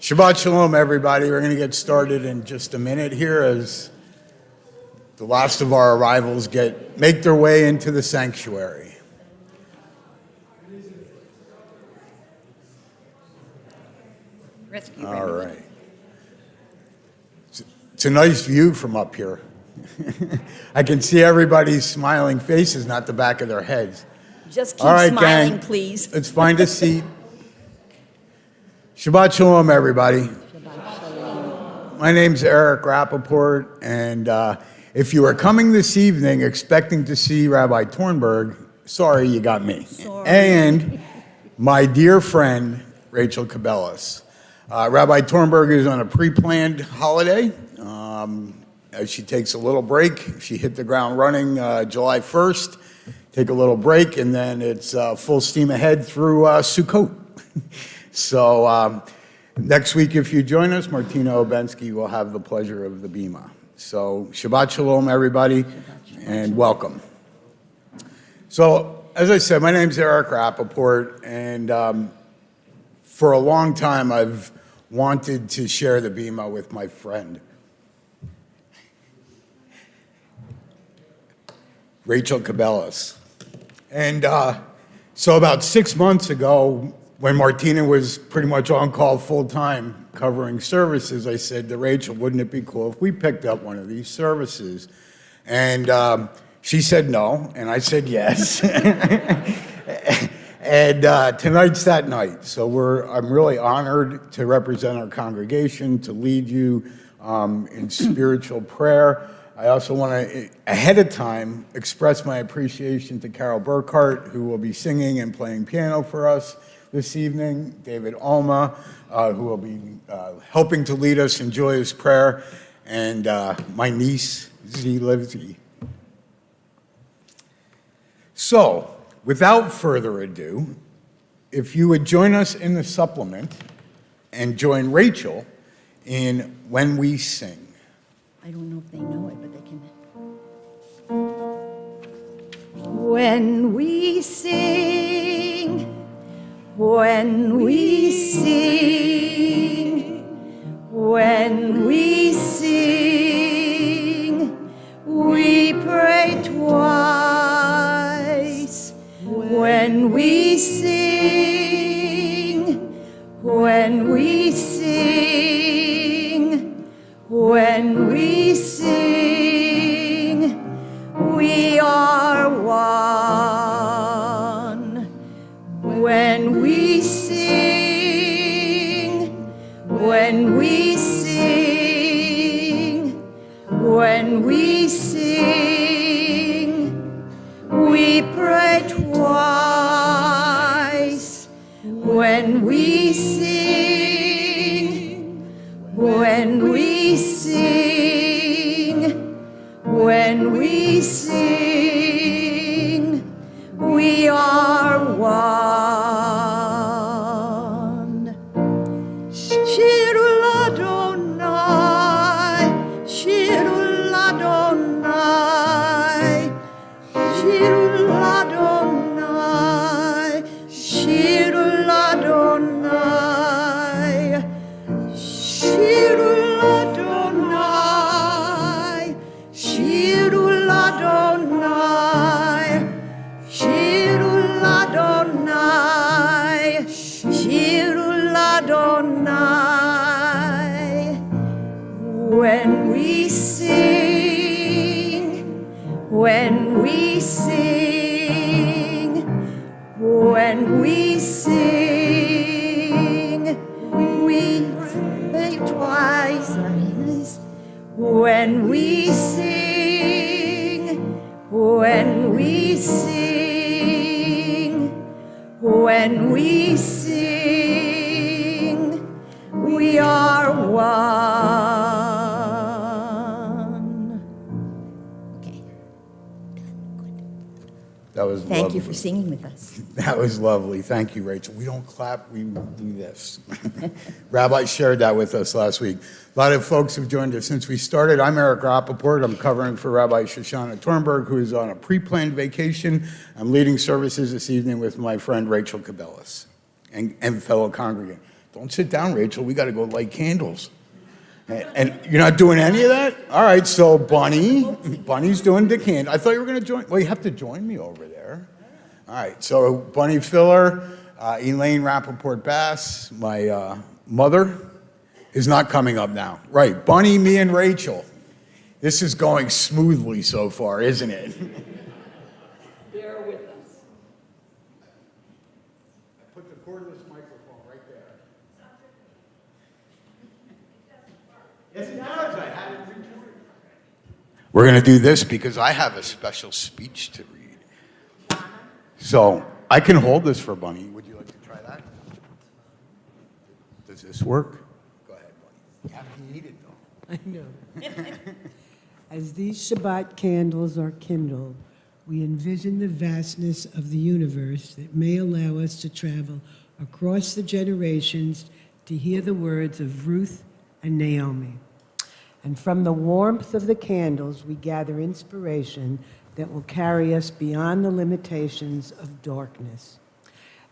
Shabbat Shalom, everybody. We're going to get started in just a minute here as the last of our arrivals make their way into the sanctuary. All right. It's a nice view from up here. I can see everybody's smiling faces, not the back of their heads. Just keep smiling, gang. Please. Let's find a seat. Shabbat Shalom, everybody. Shabbat Shalom. My name's Eric Rappaport, and if you are coming this evening expecting to see Rabbi Tornberg, sorry, you got me. Sorry. And my dear friend, Rachel Cabellas. Rabbi Tornberg is on a pre-planned holiday. As she takes a little break, she hit the ground running July 1st, take a little break, and then it's full steam ahead through Sukkot. So next week, if you join us, Martina Obensky will have the pleasure of the Bima. So Shabbat Shalom, everybody, and welcome. So as I said, my name's Eric Rappaport, and for a long time, I've wanted to share the Bima with my friend, Rachel Cabellas. And so about 6 months ago, when Martina was pretty much on call full-time covering services, I said to Rachel, wouldn't it be cool if we picked up one of these services? And she said no, and I said yes. And tonight's that night. So I'm really honored to represent our congregation, to lead you in spiritual prayer. I also want to, ahead of time, express my appreciation to Carol Burkhart, who will be singing and playing piano for us this evening, David Alma, who will be helping to lead us in joyous prayer, and my niece, Z Livesey. So, without further ado, if you would join us in the supplement and join Rachel in When We Sing. I don't know if they know it, but they can. When we sing, when we sing, when we sing, we pray twice. When we sing, when we sing, when we sing, we are one. When we sing, when we sing, when we sing, we pray twice. When we sing, when we sing, when we sing, we are one. Shirul Adonai, Shirul Adonai, Shirul Adonai, Shirul Adonai, Shirul Adonai, Shirul Adonai, Shirul Adonai, Shirul Adonai. When we sing, when we sing, when we sing, we pray twice. When we sing, when we sing, when we sing, we are one. Okay. Good. That was Thank lovely. you for singing with us. That was lovely. Thank you, Rachel. We don't clap, we do this. Rabbi shared that with us last week. A lot of folks have joined us since we started. I'm Eric Rappaport. I'm covering for Rabbi Shoshana Tornberg, who is on a pre-planned vacation. I'm leading services this evening with my friend Rachel Cabellas and fellow congregant. Don't sit down, Rachel. We got to go light candles. And you're not doing any of that? All right, so Bunny's doing the candle. I thought you were going to join. Well, you have to join me over there. All right, so Bunny Filler, Elaine Rappaport Bass, my mother, is not coming up now. Right, Bunny, me, and Rachel. This is going smoothly so far, isn't it? Bear with us. I put the cordless microphone right there. Yes, it does. I had it recorded. We're going to do this because I have a special speech to read. So I can hold this for Bunny. Would you like to try that? Does this work? Go ahead, Bunny. You have to eat it, though. I know. As these Shabbat candles are kindled, we envision the vastness of the universe that may allow us to travel across the generations to hear the words of Ruth and Naomi. And from the warmth of the candles, we gather inspiration that will carry us beyond the limitations of darkness.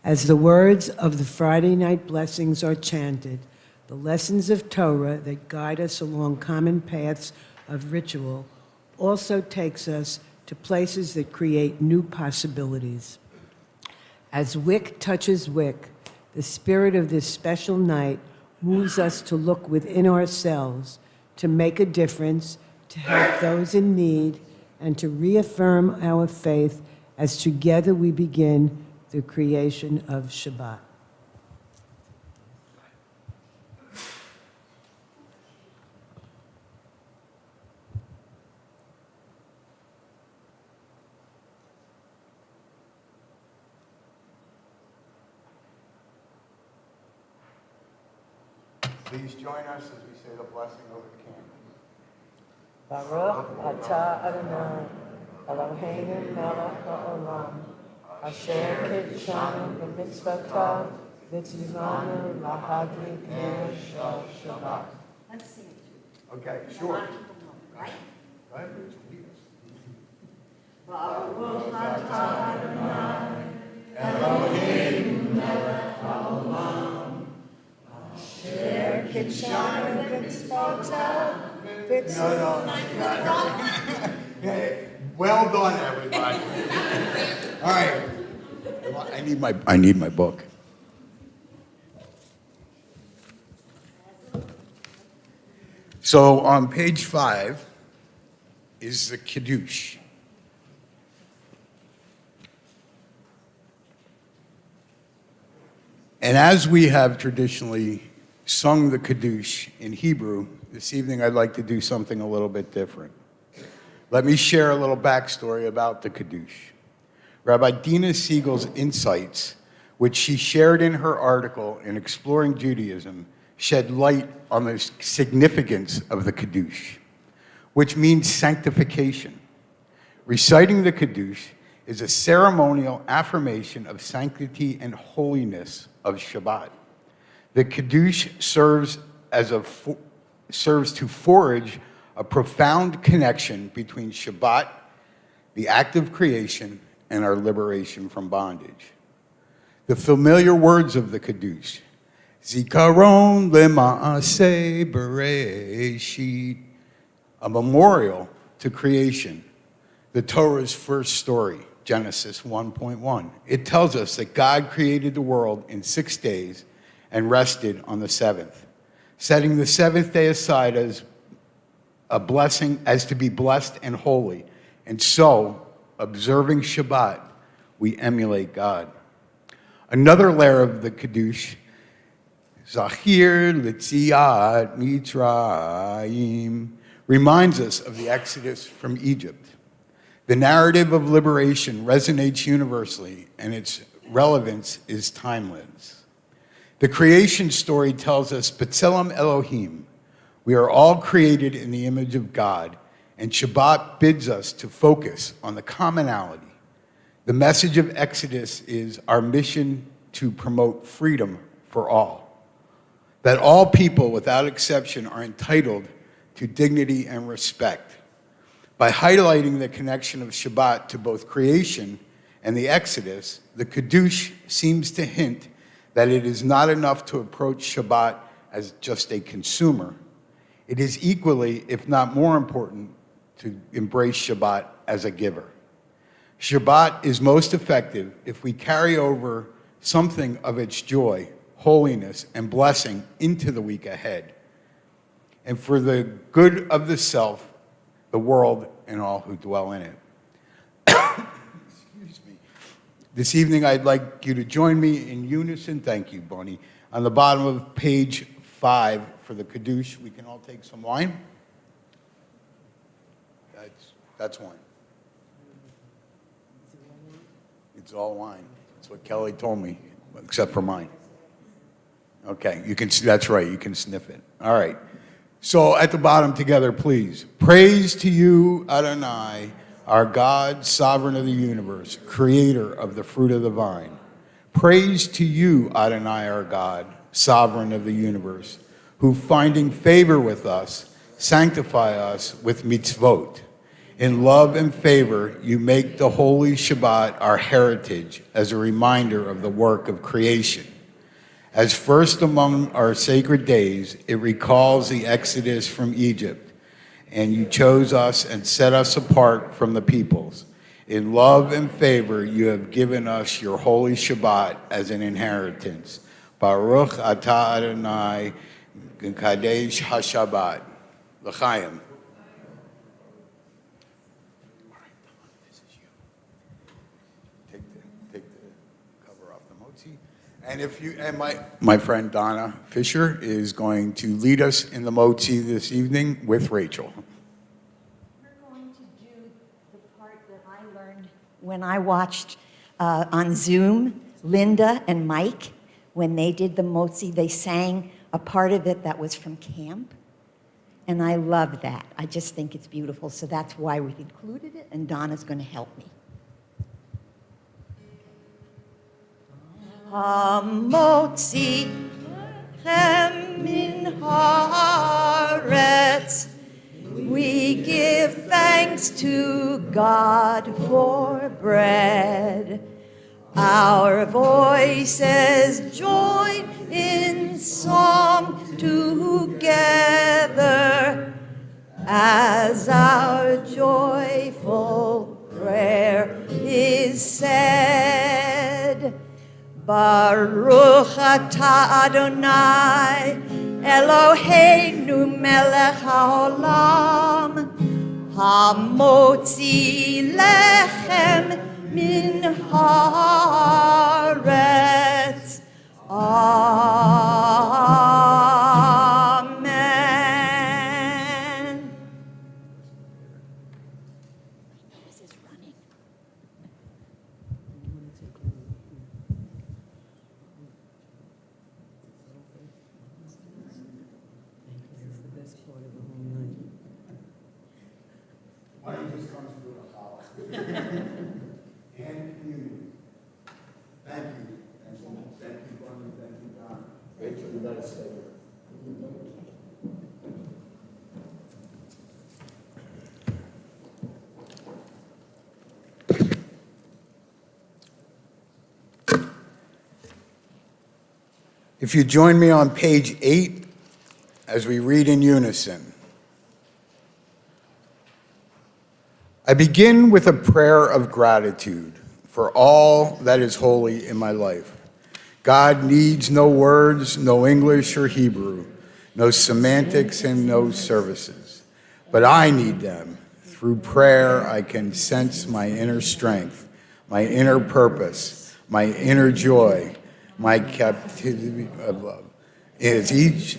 As the words of the Friday night blessings are chanted, the lessons of Torah that guide us along common paths of ritual also takes us to places that create new possibilities. As wick touches wick, the spirit of this special night moves us to look within ourselves, to make a difference, to help those in need, and to reaffirm our faith as together we begin the creation of Shabbat. Please join us as we say the blessing over the candle. Baruch atah Adonai, Eloheinu melech haolam, asher kitshanu b'mitzvotav, v'tzivanu lahadlik ner shel Shabbat. Let's sing it. Okay, sure. Right? Go ahead, Rachel, lead us. Baruch atah Adonai, Elohim melech haolam, asher kitshanu b'mitzvotav, Hey, well done, everybody. All right. I need my book. So on page 5 is the Kiddush. And as we have traditionally sung the Kiddush in Hebrew, this evening I'd like to do something a little bit different. Let me share a little backstory about the Kiddush. Rabbi Dina Siegel's insights, which she shared in her article in Exploring Judaism, shed light on the significance of the Kiddush, which means sanctification. Reciting the Kiddush is a ceremonial affirmation of sanctity and holiness of Shabbat. The Kiddush serves to forge a profound connection between Shabbat, the act of creation, and our liberation from bondage. The familiar words of the Kiddush, Zikaron lema'aseh bereshit, a memorial to creation, the Torah's first story, Genesis 1:1. It tells us that God created the world in 6 days and rested on the seventh, setting the seventh day aside as a blessing, as to be blessed and holy. And so, observing Shabbat, we emulate God. Another layer of the Kiddush, Zachir Litziat Mitzrayim, reminds us of the Exodus from Egypt. The narrative of liberation resonates universally, and its relevance is timeless. The creation story tells us, B'Tselem Elohim, we are all created in the image of God, and Shabbat bids us to focus on the commonality. The message of Exodus is our mission to promote freedom for all, that all people without exception are entitled to dignity and respect. By highlighting the connection of Shabbat to both creation and the Exodus, the Kiddush seems to hint that it is not enough to approach Shabbat as just a consumer. It is equally, if not more important, to embrace Shabbat as a giver. Shabbat is most effective if we carry over something of its joy, holiness, and blessing into the week ahead, and for the good of the self, the world, and all who dwell in it. Excuse me. This evening, I'd like you to join me in unison, thank you, Bonnie, on the bottom of page 5 for the Kiddush. We can all take some wine. That's wine. It's all wine. That's what Kelly told me, except for mine. Okay, you can. That's right. You can sniff it. All right. So at the bottom together, please. Praise to you, Adonai, our God, sovereign of the universe, creator of the fruit of the vine. Praise to you, Adonai, our God, sovereign of the universe, who, finding favor with us, sanctify us with mitzvot. In love and favor, you make the holy Shabbat our heritage as a reminder of the work of creation. As first among our sacred days, it recalls the exodus from Egypt, and you chose us and set us apart from the peoples. In love and favor, you have given us your holy Shabbat as an inheritance. Baruch atah Adonai, Kadesh HaShabbat. L'chaim. And my friend Donna Fisher is going to lead us in the motzi this evening with Rachel. We're going to do the part that I learned when I watched on Zoom, Linda and Mike, when they did the motzi, they sang a part of it that was from camp. And I love that. I just think it's beautiful. So that's why we've included it, and Donna's going to help me. Hamotzi lechem min haaretz. We give thanks to God for bread. Our voices join in song together as our joyful prayer is said. Baruch atah Adonai, Eloheinu melech haolam, hamotzi lechem min haaretz. Amen. This is running. Wine just comes through the hollow. And communion. Thank you. Thank you, Barney. Thank you, Don. Rachel, you gotta stay here. If you join me on page 8 as we read in unison. I begin with a prayer of gratitude for all that is holy in my life. God needs no words, no English or Hebrew, no semantics and no services. But I need them. Through prayer, I can sense my inner strength, my inner purpose, my inner joy, my captivity of love. As each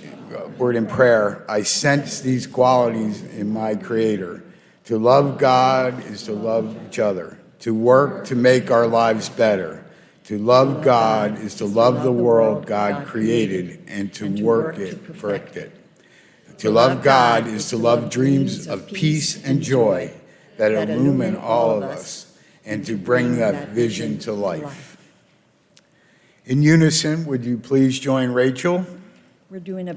word in prayer, I sense these qualities in my Creator. To love God is to love each other. To work to make our lives better. To love God is to love the world God created and to work it, perfect it. To love God is to love dreams of peace and joy that illumine all of us and to bring that vision to life. In unison, would you please join Rachel? We're doing a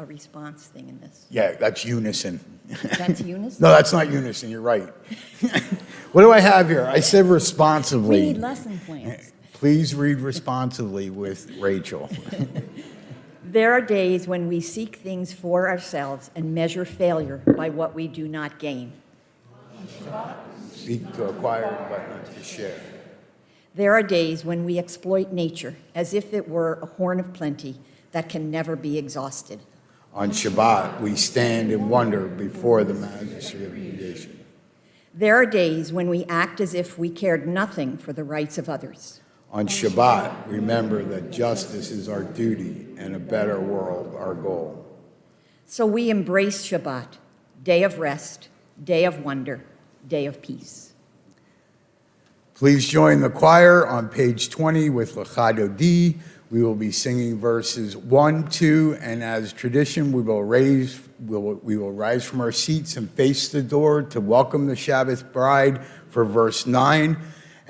response thing in this. Yeah, that's unison. That's unison? No, that's not unison. You're right. What do I have here? I said responsibly. We need lesson plans. Please read responsibly with Rachel. There are days when we seek things for ourselves and measure failure by what we do not gain. Seek to acquire, but not to share. There are days when we exploit nature as if it were a horn of plenty that can never be exhausted. On Shabbat, we stand in wonder before the majesty of creation. There are days when we act as if we cared nothing for the rights of others. On Shabbat, remember that justice is our duty and a better world our goal. So we embrace Shabbat, day of rest, day of wonder, day of peace. Please join the choir on page 20 with Lecha Dodi. We will be singing verses 1, 2, and as tradition, we will rise from our seats and face the door to welcome the Sabbath bride for verse 9.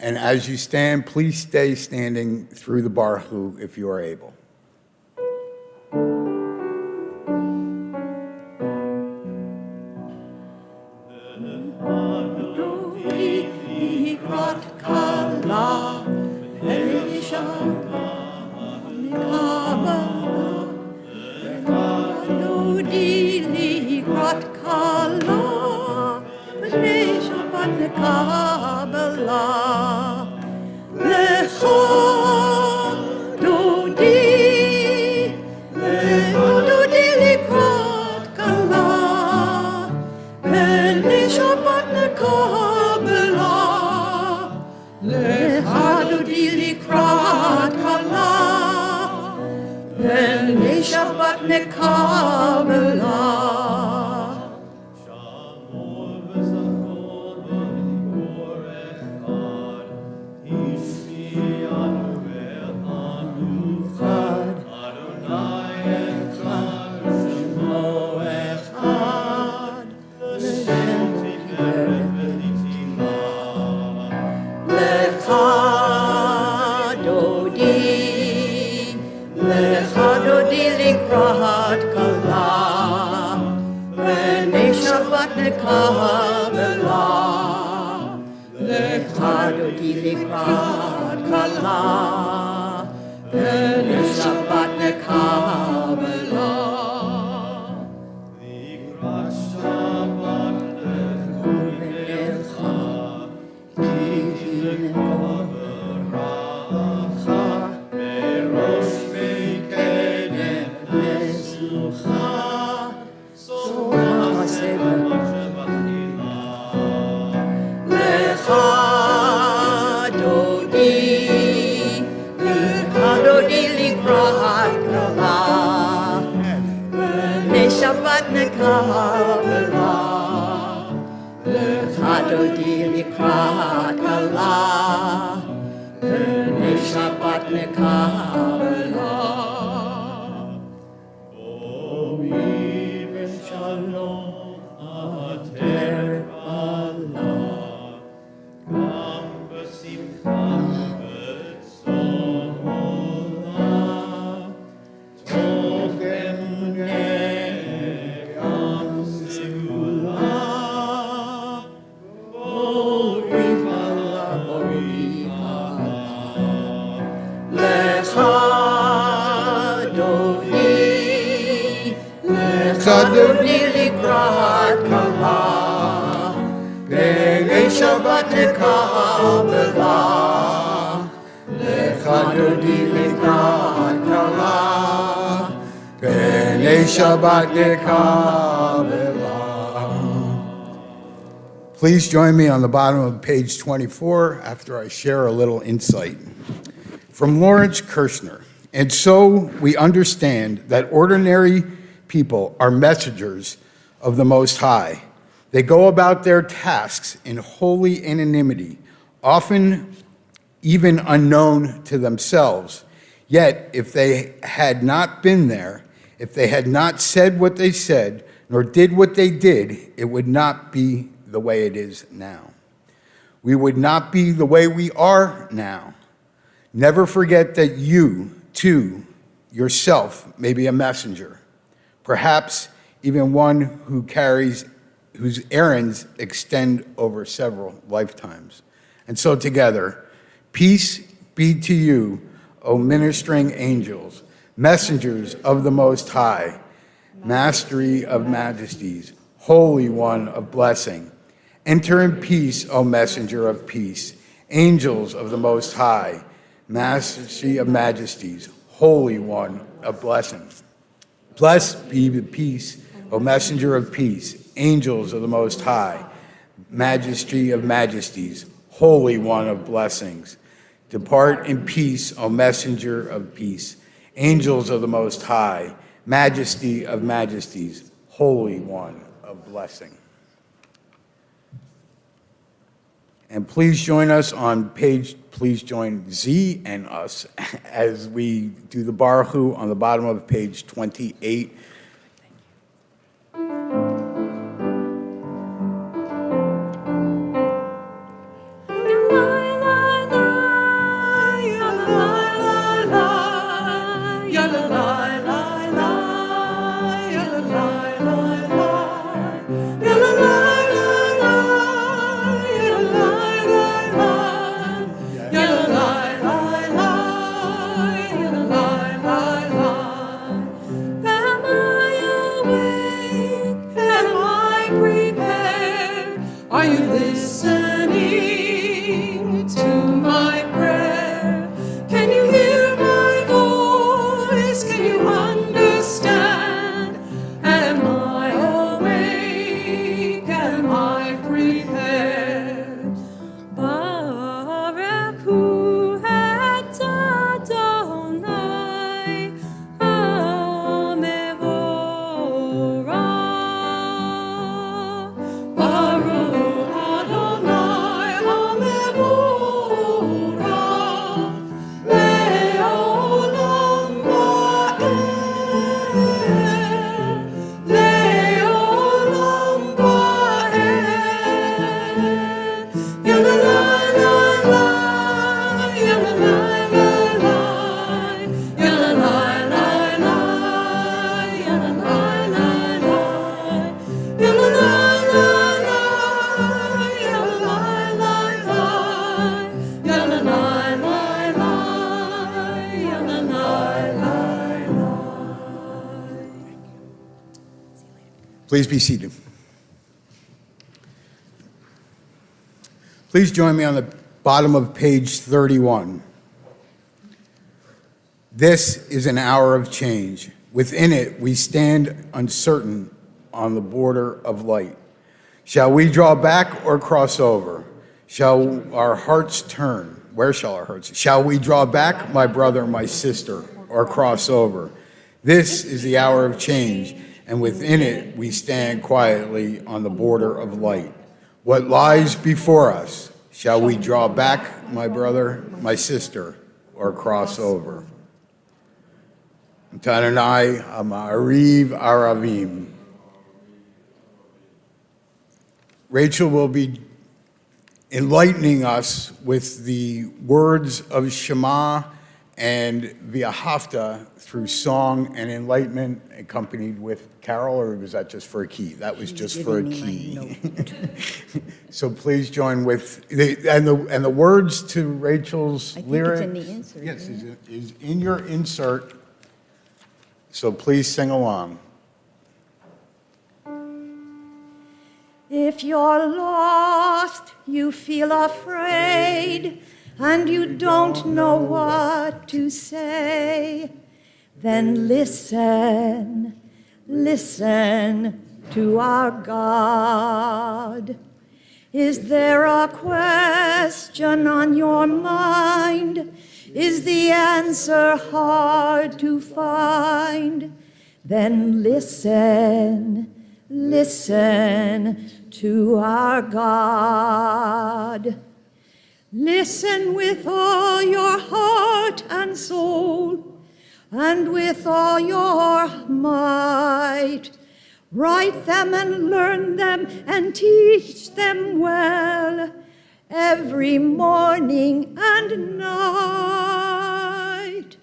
And as you stand, please stay standing through the Baruch if you are able. Please join me on the bottom of page 24 after I share a little insight. From Lawrence Kirshner. And so we understand that ordinary people are messengers of the Most High. They go about their tasks in holy anonymity, often even unknown to themselves. Yet, if they had not been there, if they had not said what they said, nor did what they did, it would not be the way it is now. We would not be the way we are now. Never forget that you, too, yourself, may be a messenger, perhaps even one whose errands extend over several lifetimes. And so together, peace be to you, O ministering angels, messengers of the Most High, mastery of majesties, Holy One of blessing. Enter in peace, O messenger of peace, angels of the Most High, majesty of majesties, Holy One of blessing. Blessed be the peace, O messenger of peace, angels of the Most High, majesty of majesties, Holy One of blessings. Depart in peace, O messenger of peace, angels of the Most High, majesty of majesties, Holy One of blessing. And please join us on please join Z and us as we do the Baruch on the bottom of page 28. Are you listening to my prayer? Can you hear my voice? Can you understand? Am I awake? Am I prepared? Baruch Hu Adonai HaMevorach. Baruch Adonai HaMevorach Le'olam va'ed, Le'olam va'ed. Ya-la-la-la-la, ya-la-la-la-la, ya-la-la-la-la, ya-la-la-la-la, Please be seated. Please join me on the bottom of page 31. This is an hour of change. Within it, we stand uncertain on the border of light. Shall we draw back or cross over? Shall our hearts turn? Where shall our hearts? Shall we draw back, my brother, my sister, or cross over? This is the hour of change, and within it we stand quietly on the border of light. What lies before us? Shall we draw back, my brother, my sister, or cross over? Tananai Amariv Aravim. Rachel will be enlightening us with the words of Shema and V'ahavta through song and enlightenment, accompanied with carol, or was that just for a key? That was just for a key. So please join with, and the words to Rachel's lyrics. I think it's in the insert. Yes, is in your insert. So please sing along. If you're lost, you feel afraid, and you don't know what to say, then listen, listen to our God. Is there a question on your mind? Is the answer hard to find? Then listen, listen to our God. Listen with all your heart and soul, and with all your might. Write them and learn them and teach them well, every morning and night.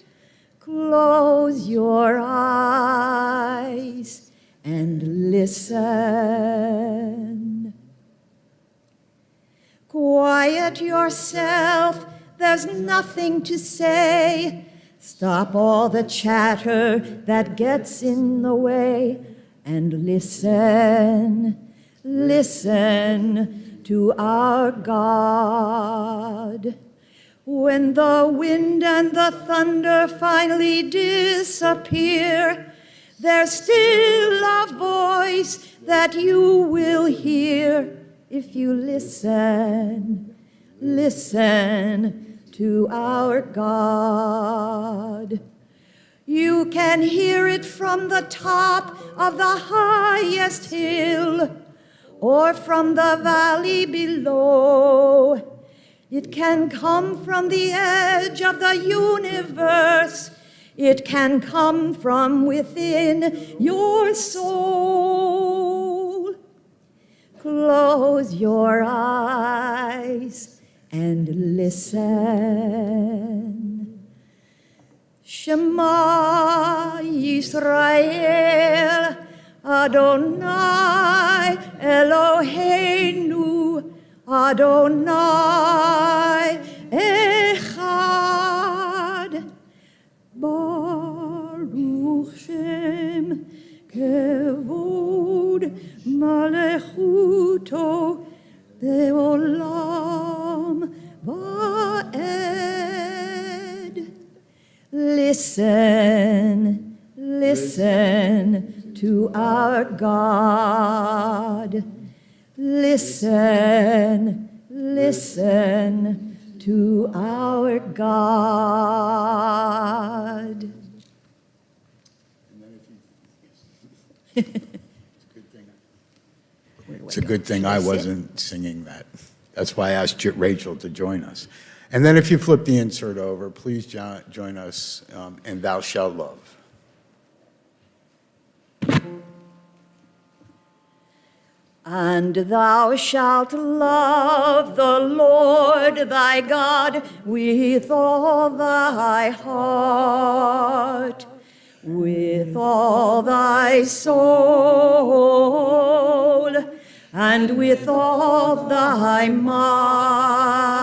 Close your eyes and listen. Quiet yourself there's nothing to say. Stop all the chatter that gets in the way and listen, listen to our God. When the wind and the thunder finally disappear, there's still a voice that you will hear if you listen, listen to our God. You can hear it from the top of the highest hill or from the valley below. It can come from the edge of the universe. It can come from within your soul. Close your eyes and listen. Shema Yisrael, Adonai Eloheinu, Adonai Echad. Baruch Shem Kevod Malechuto Deolam Va'ed. Listen, listen to our God. Listen, listen to our God. It's a good thing I wasn't singing that. That's why I asked Rachel to join us. And then if you flip the insert over, please join us in Thou Shalt Love. And thou shalt love the Lord thy God with all thy heart, with all thy soul, and with all thy might.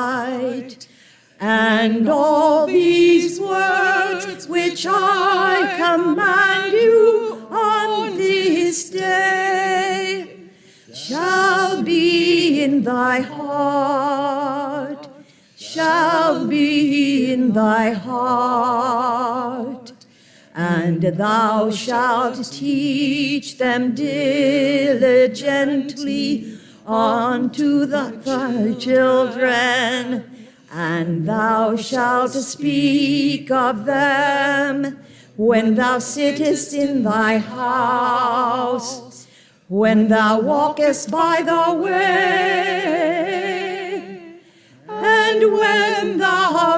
And all these words which I command you on this day shall be in thy heart, shall be in thy heart. And thou shalt teach them diligently unto thy children, and thou shalt speak of them when thou sittest in thy house, when thou walkest by the way, and when thou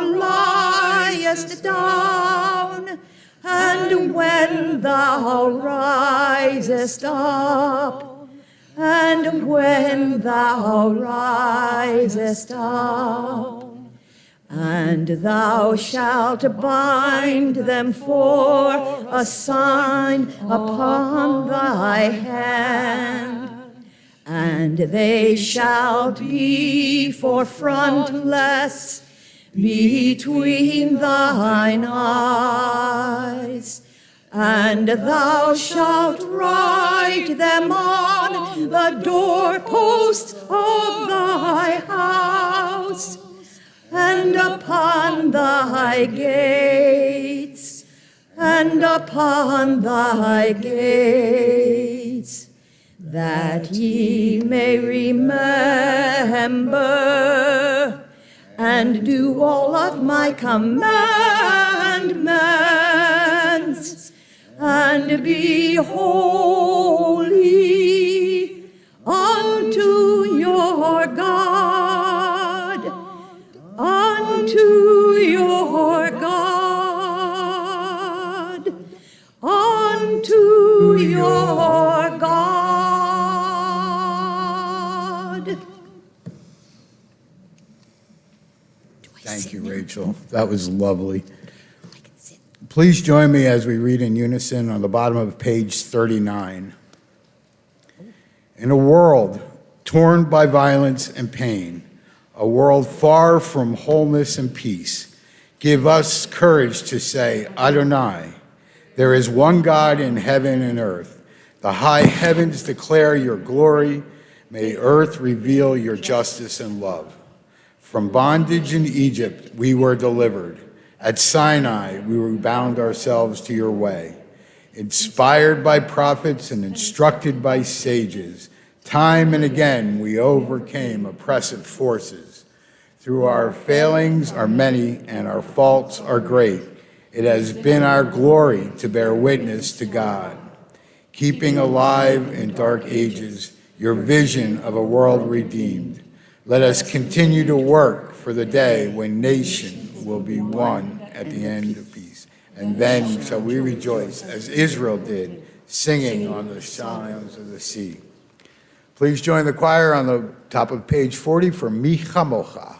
liest down, and when thou risest up, and when thou risest up. And thou shalt bind them for a sign upon thy hand, and they shall be for frontlets between thine eyes. And thou shalt write them on the doorposts of thy house, and upon thy gates, and upon thy gates, that ye may remember and do all of my commandments, and be holy unto your God, unto your God, unto your God. Thank you, Rachel. That was lovely. Please join me as we read in unison on the bottom of page 39. In a world torn by violence and pain, a world far from wholeness and peace. Give us courage to say, Adonai, there is one God in heaven and earth. The high heavens declare your glory. May earth reveal your justice and love. From bondage in Egypt we were delivered. At Sinai we bound ourselves to your way. Inspired by prophets and instructed by sages, time and again we overcame oppressive forces. Through our failings are many and our faults are great. It has been our glory to bear witness to God, keeping alive in dark ages your vision of a world redeemed. Let us continue to work for the day when nation will be one at the end of peace. And then shall we rejoice as Israel did, singing on the sounds of the sea. Please join the choir on the top of page 40 for Mi Chamocha.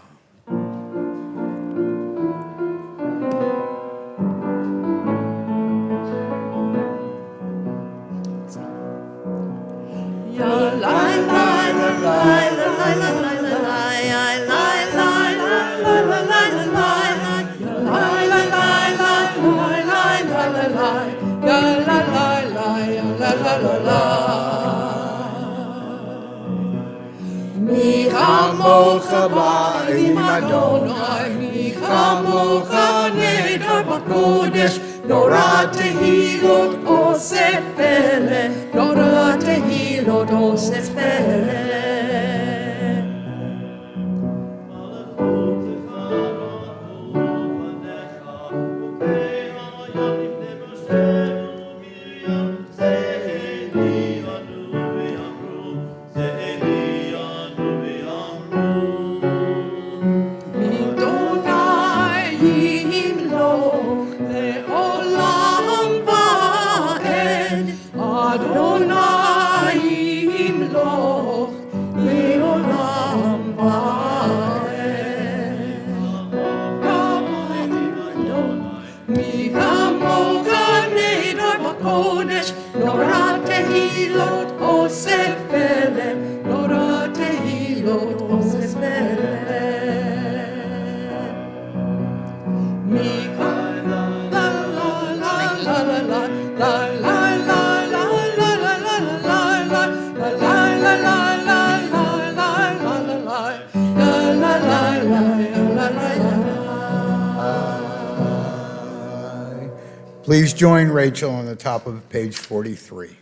Mi chamocha ba'im Adonai, mi chamocha neder b'kodesh, Nora tehilot osef pele, Nora tehilot osef pele. Please join Rachel on the top of page 43.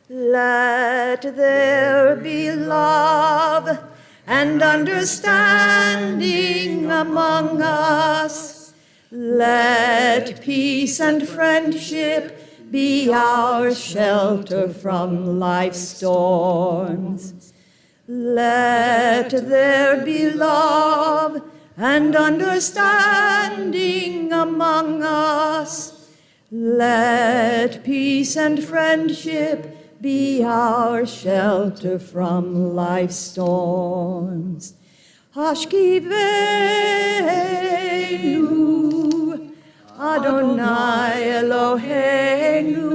Let there be love and understanding among us. Let peace and friendship be our shelter from life's storms. Let there be love and understanding among us. Let peace and friendship be our shelter from life's storms. Hashkivenu, Adonai Eloheinu.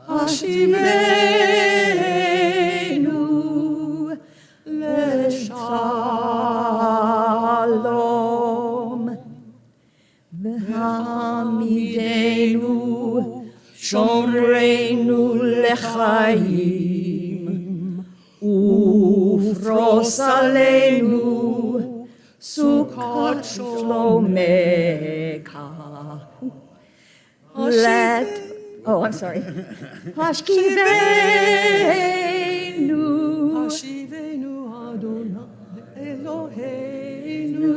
Hashkivenu, Leshalom. V'hamidenu, Shomreinu lechaim, ufros aleinu, sukkot shlomecha. I'm sorry. Hashkivenu, Hashivenu Adonai Eloheinu.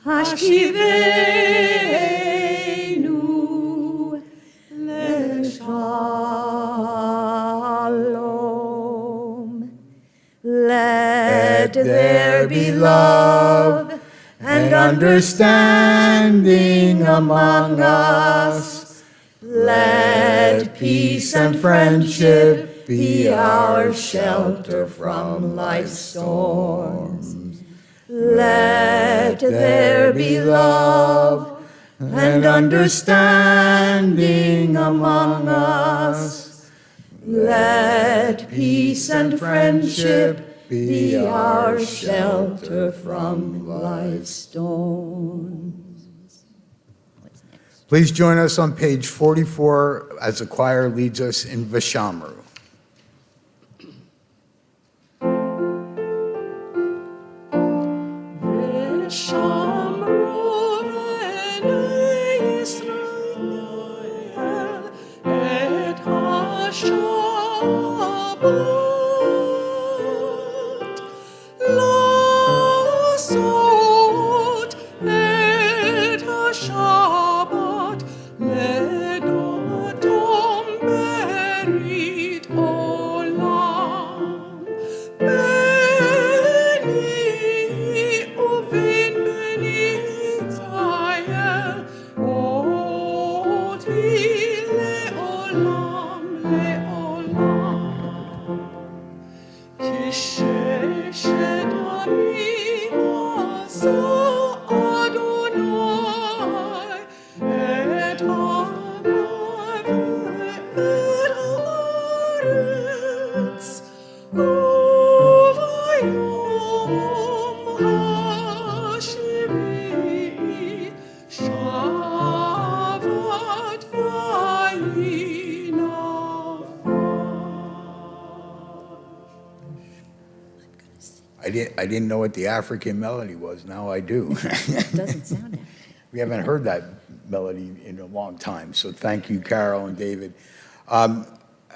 Hashkivenu, Leshalom. Let there be love and understanding among us. Let peace and friendship be our shelter from life's storms. Let there be love and understanding among us. Let peace and friendship be our shelter from life's storms. What's next? Please join us on page 44 as the choir leads us in Vishamru. I didn't know what the African melody was. Now I do. It doesn't sound it. We haven't heard that melody in a long time, so thank you, Carol and David. I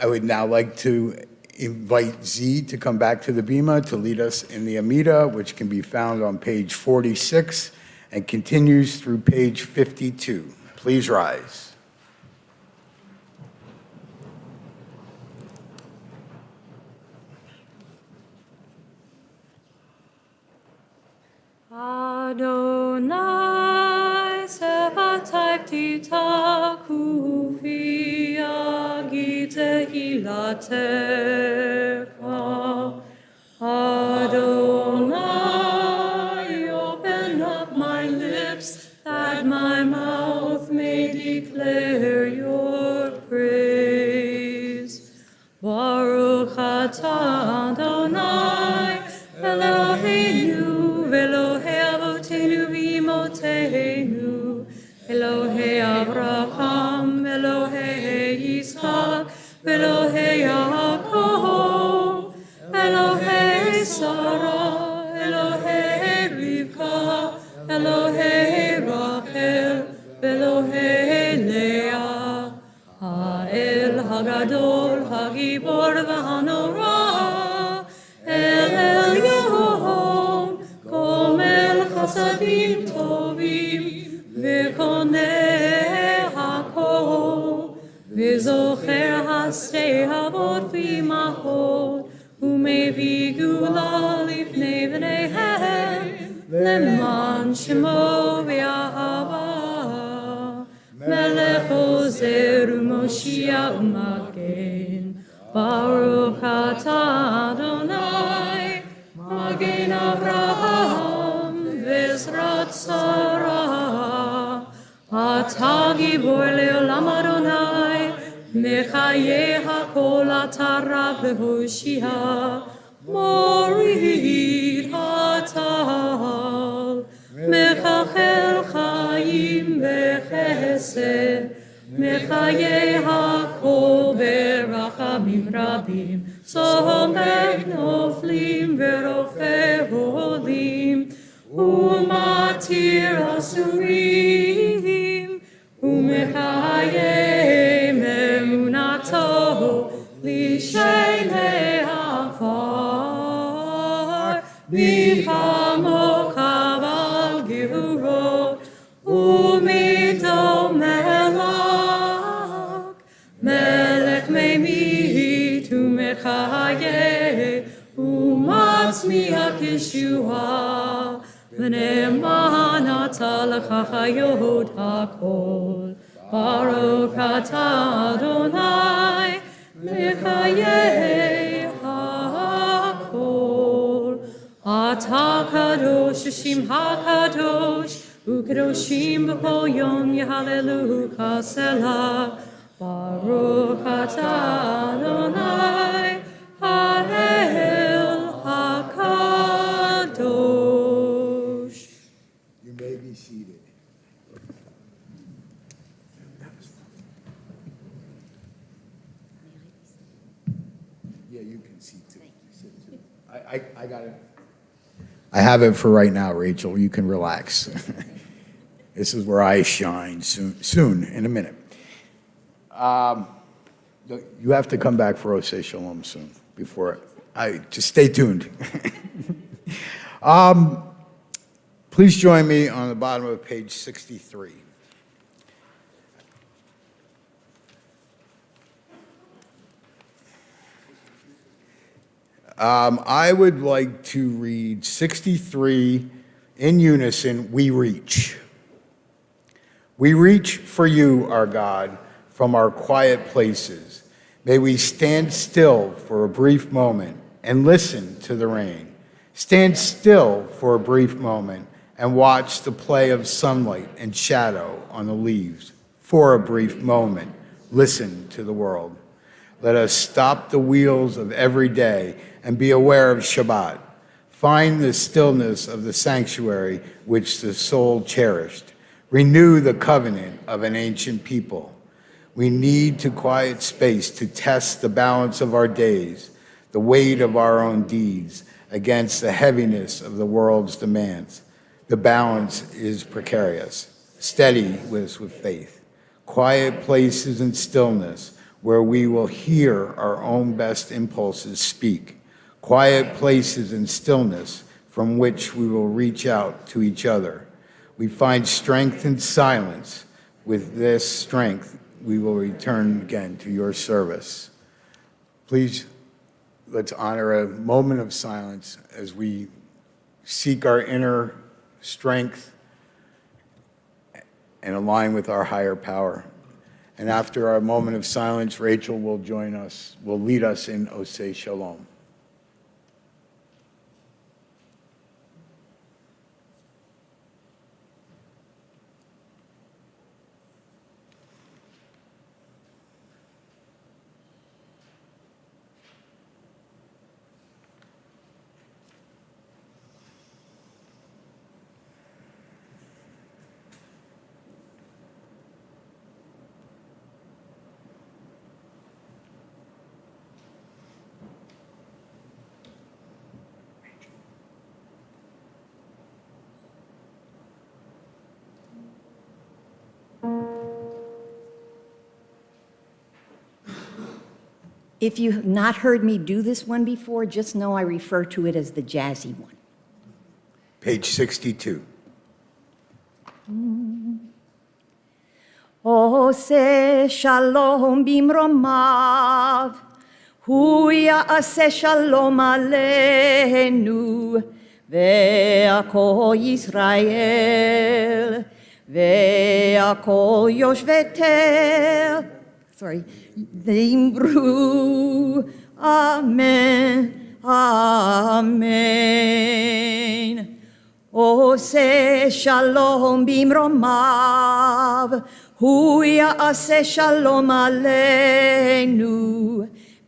would now like to invite Z to come back to the Bima to lead us in the Amida, which can be found on page 46 and continues through page 52. Please rise. Adonai sebatai takufia gite hilatecha. Adonai, open up my lips that my mouth may declare your praise. Baruch atah Adonai, Eloheinu, Elohei Avotenu v'imotenu, Elohei Abraham, Elohei Yitzchak, Elohei Yaakov, Elohei Sarah, Elohei Rivka, Elohei Rachel, Elohei Leah, Ha'el Hagadol, Hagibor v'Hanora, El Elyon, Komel Chasadim Tovim, V'koneh HaKol, V'zocher Hasei Havot V'imachot, U'mevi Gula Lifnei V'neihem, Leman Shemo V'yahava, Melech Ozer U'Moshiach U'Magen, Baruch atah Adonai, Magen Avraham, V'ezrat Sarah, atah Gibor le'olam Adonai, Mechayeh hakol atah Rav v'Hoshia, Morid hatal, Mechachel Chaim v'chesed, Mechayeh hakol berachamim rabim, Somek noflim v'rofeh holim, Umatir asurim, Umechayeh me'emunato l'ishei le'afar, B'chamo kaval gevurot, U'mito melach, Melech me'mit u'mechayeh, U'matzmiach Yeshua, V'ne'eman atah lecha chayot hakol, Baruch atah Adonai, Mechayeh hakol. Atah kadosh, Shim hakadosh, U'kadoshim b'chol yom Yehallelu Selah. Baruch atah Adonai, Hallel hakol. Yeah, you can see too. I got it. I have it for right now, Rachel. You can relax. This is where I shine soon, in a minute. You have to come back for Oseh Shalom soon. Just stay tuned. Please join me on the bottom of page 63. I would like to read 63 in unison, We Reach. We reach for you, our God, from our quiet places. May we stand still for a brief moment and listen to the rain. Stand still for a brief moment and watch the play of sunlight and shadow on the leaves. For a brief moment, listen to the world. Let us stop the wheels of every day and be aware of Shabbat. Find the stillness of the sanctuary which the soul cherished. Renew the covenant of an ancient people. We need to quiet space to test the balance of our days, the weight of our own deeds against the heaviness of the world's demands. The balance is precarious. Steady with faith. Quiet places and stillness where we will hear our own best impulses speak. Quiet places and stillness from which we will reach out to each other. We find strength in silence. With this strength, we will return again to your service. Please, let's honor a moment of silence as we seek our inner strength and align with our higher power. And after our moment of silence, Rachel will join us, will lead us in Oseh Shalom. If you have not heard me do this one before, just know I refer to it as the jazzy one. Page 62. Oseh shalom bimromav, hu ya'aseh shalom aleinu, ve'akol Yisrael, ve'akol yoshvetel. Sorry. V'imru, amen, amen. Oseh shalom bimromav, hu ya'aseh shalom aleinu,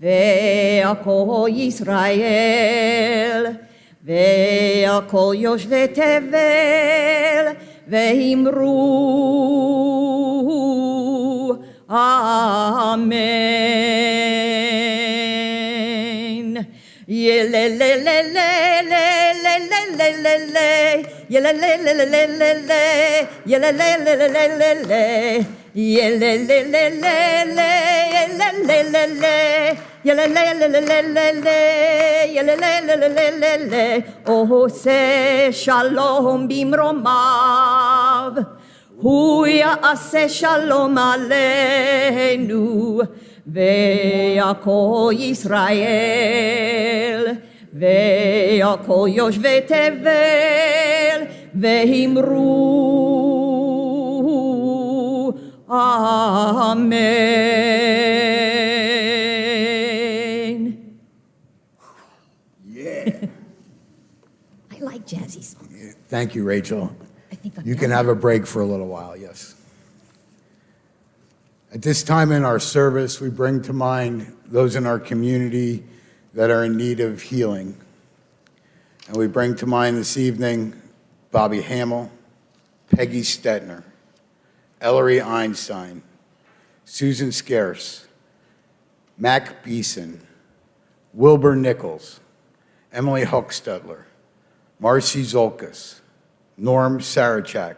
ve'akol Yisrael, ve'akol yoshvei tevel, ve'imru, amen. Yelelelelelelelelelele, yelelelelelelele, yelelelelelelele, yelelelelelele, yelelelelelele, yelelelelelele. Oseh shalom bimromav, hu ya'aseh shalom aleinu, ve'akol Yisrael, ve'akol yoshvei tevel, ve'imru, amen. Yeah. I like jazzy songs. Thank you, Rachel. I think I'm You can done. have a break for a little while, yes. At this time in our service, we bring to mind those in our community that are in need of healing. And we bring to mind this evening Bobby Hamill, Peggy Stetner, Ellery Einstein, Susan Scarce, Mac Beeson, Wilbur Nichols, Emily Huckstedler, Marcy Zolkas, Norm Sarachak,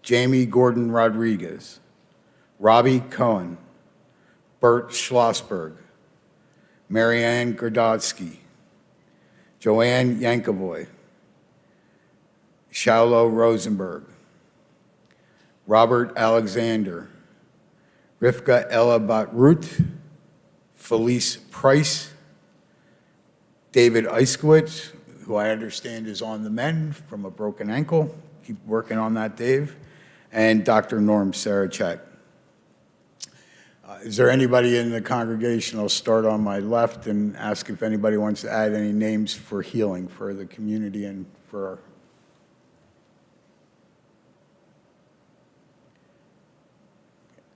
Jamie Gordon Rodriguez, Robbie Cohen, Bert Schlossberg, Marianne Gordodsky, Joanne Yankovoy, Shaulo Rosenberg, Robert Alexander, Rivka Ella Batrut, Felice Price, David Eiskowitz, who I understand is on the mend from a broken ankle. Keep working on that, Dave. And Dr. Norm Sarachek. Is there anybody in the congregation? I'll start on my left and ask if anybody wants to add any names for healing for the community and for our.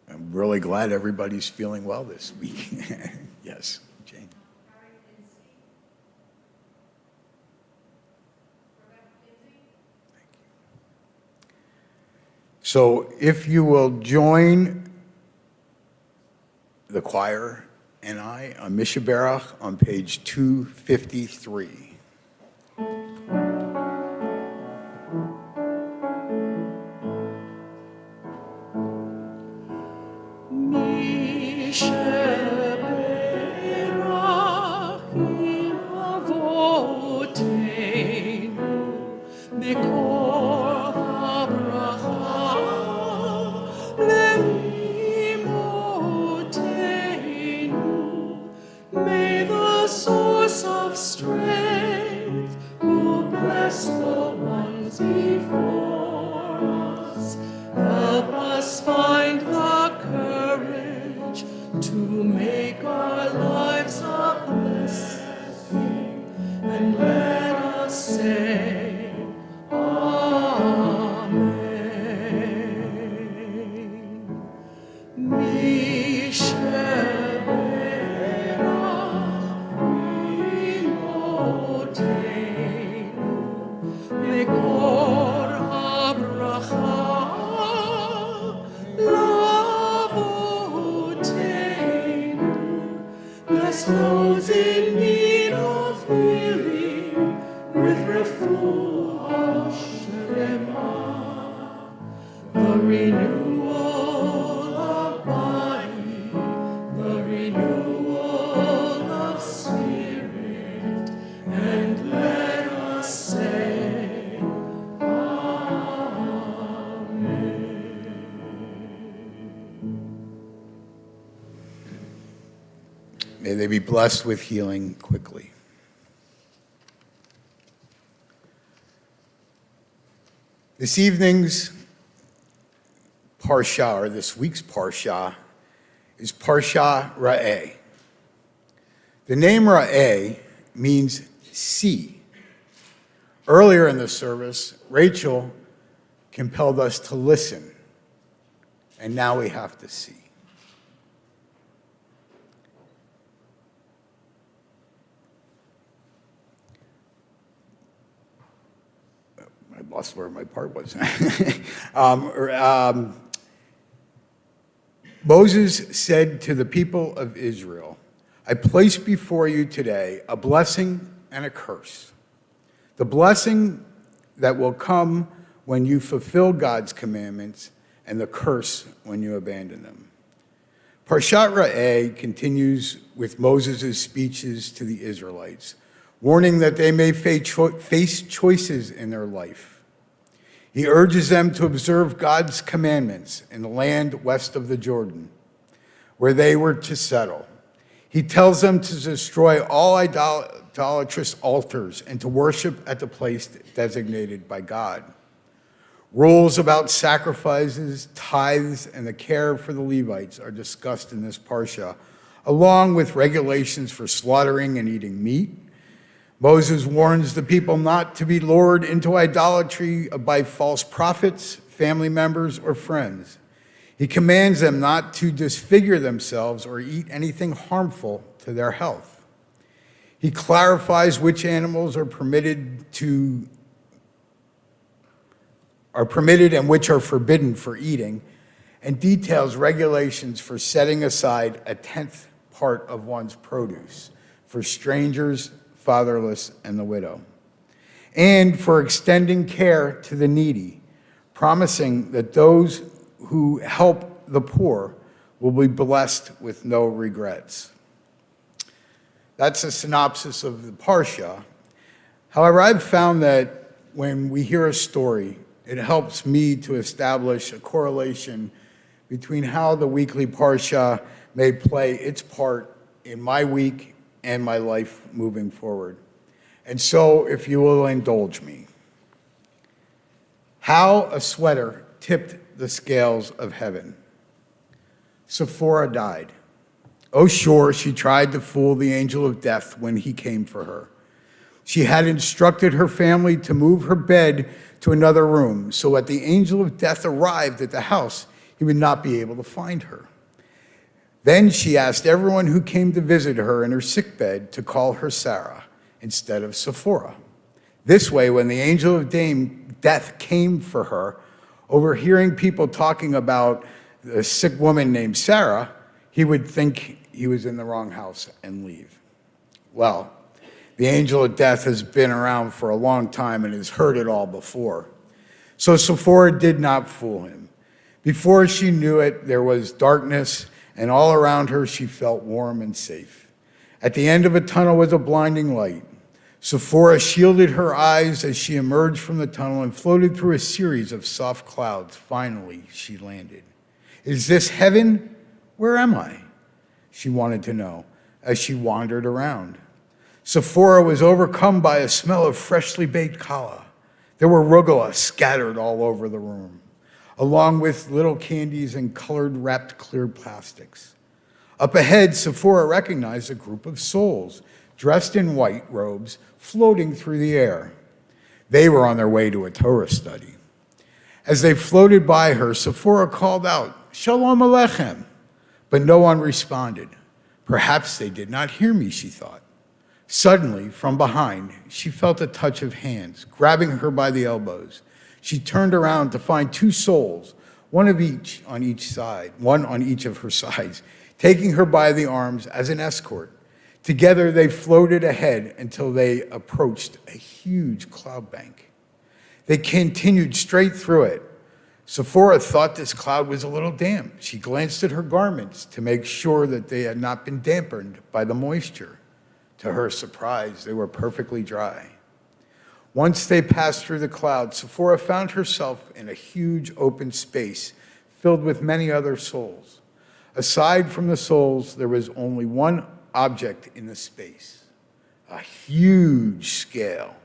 I'm really glad everybody's feeling well this week. Yes, Jane. So if you will join the choir and I on Mishaberach on page 253. Those in need of healing with refuah shlema, the renewal of body, the renewal of spirit, and let us say, May they be blessed with healing quickly. This evening's Parsha, or this week's Parsha, is Parsha Ra'eh. The name Ra'eh means see. Earlier in the service, Rachel compelled us to listen, and now we have to see. I lost where my part was. Moses said to the people of Israel, I place before you today a blessing and a curse. The blessing that will come when you fulfill God's commandments, and the curse when you abandon them. Parshat Ra'eh continues with Moses' speeches to the Israelites, warning that they may face choices in their life. He urges them to observe God's commandments in the land west of the Jordan, where they were to settle. He tells them to destroy all idolatrous altars and to worship at the place designated by God. Rules about sacrifices, tithes, and the care for the Levites are discussed in this parsha, along with regulations for slaughtering and eating meat. Moses warns the people not to be lured into idolatry by false prophets, family members, or friends. He commands them not to disfigure themselves or eat anything harmful to their health. He clarifies which animals are permitted and which are forbidden for eating, and details regulations for setting aside a 10th part of one's produce for strangers, fatherless, and the widow, and for extending care to the needy, promising that those who help the poor will be blessed with no regrets. That's a synopsis of the Parsha. However, I've found that when we hear a story, it helps me to establish a correlation between how the weekly Parsha may play its part in my week and my life moving forward. And so, if you will indulge me, how a sweater tipped the scales of heaven. Sephora died. Oh, sure, she tried to fool the angel of death when he came for her. She had instructed her family to move her bed to another room, so when the angel of death arrived at the house, he would not be able to find her. Then she asked everyone who came to visit her in her sickbed to call her Sarah instead of Sephora. This way, when the angel of death came for her, overhearing people talking about a sick woman named Sarah, he would think he was in the wrong house and leave. Well, the angel of death has been around for a long time and has heard it all before. So Sephora did not fool him. Before she knew it, there was darkness, and all around her she felt warm and safe. At the end of a tunnel was a blinding light. Sephora shielded her eyes as she emerged from the tunnel and floated through a series of soft clouds. Finally, she landed. Is this heaven? Where am I? She wanted to know as she wandered around. Sephora was overcome by a smell of freshly baked challah. There were rugula scattered all over the room, along with little candies and colored wrapped clear plastics. Up ahead, Sephora recognized a group of souls dressed in white robes floating through the air. They were on their way to a Torah study. As they floated by her, Sephora called out, "Shalom Aleichem," but no one responded. Perhaps they did not hear me, she thought. Suddenly, from behind, she felt a touch of hands, grabbing her by the elbows. She turned around to find two souls, one on each of her sides, taking her by the arms as an escort. Together, they floated ahead until they approached a huge cloud bank. They continued straight through it. Sephora thought this cloud was a little damp. She glanced at her garments to make sure that they had not been dampened by the moisture. To her surprise, they were perfectly dry. Once they passed through the cloud, Sephora found herself in a huge open space filled with many other souls. Aside from the souls, there was only one object in the space, a huge scale.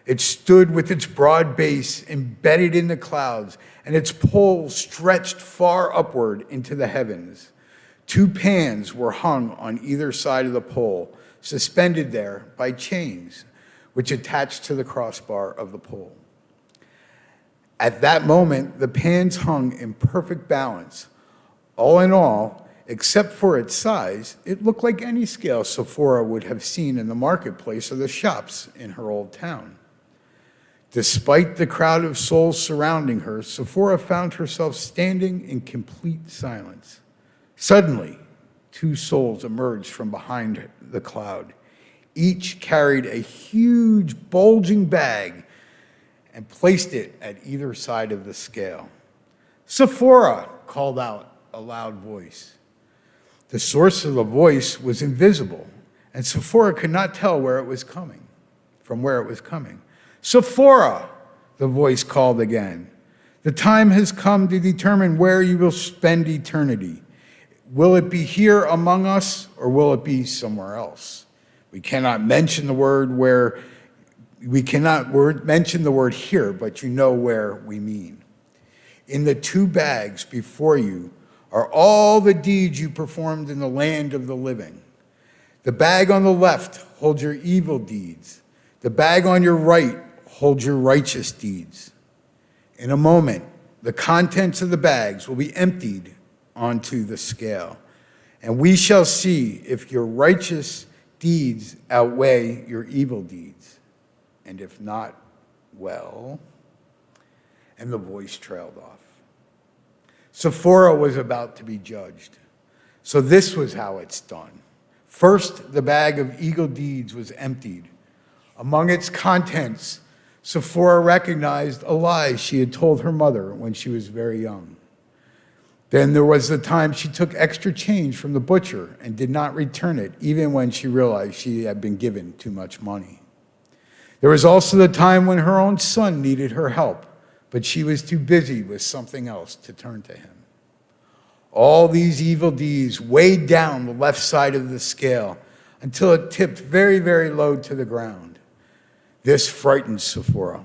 It stood with its broad base embedded in the clouds, and its pole stretched far upward into the heavens. Two pans were hung on either side of the pole, suspended there by chains, which attached to the crossbar of the pole. At that moment, the pans hung in perfect balance. All in all, except for its size, it looked like any scale Sephora would have seen in the marketplace or the shops in her old town. Despite the crowd of souls surrounding her, Sephora found herself standing in complete silence. Suddenly, two souls emerged from behind the cloud. Each carried a huge, bulging bag and placed it at either side of the scale. "Sephora," called out a loud voice. The source of the voice was invisible, and Sephora could not tell where it was coming. "Sephora," the voice called again. "The time has come to determine where you will spend eternity. Will it be here among us, or will it be somewhere else? We cannot mention the word here, but you know where we mean. In the two bags before you are all the deeds you performed in the land of the living. The bag on the left holds your evil deeds. The bag on your right holds your righteous deeds. In a moment, the contents of the bags will be emptied onto the scale, and we shall see if your righteous deeds outweigh your evil deeds. And if not, well," and the voice trailed off. Sephora was about to be judged. So this was how it's done. First, the bag of evil deeds was emptied. Among its contents, Sephora recognized a lie she had told her mother when she was very young. Then there was the time she took extra change from the butcher and did not return it, even when she realized she had been given too much money. There was also the time when her own son needed her help, but she was too busy with something else to turn to him. All these evil deeds weighed down the left side of the scale until it tipped very, very low to the ground. This frightened Sephora.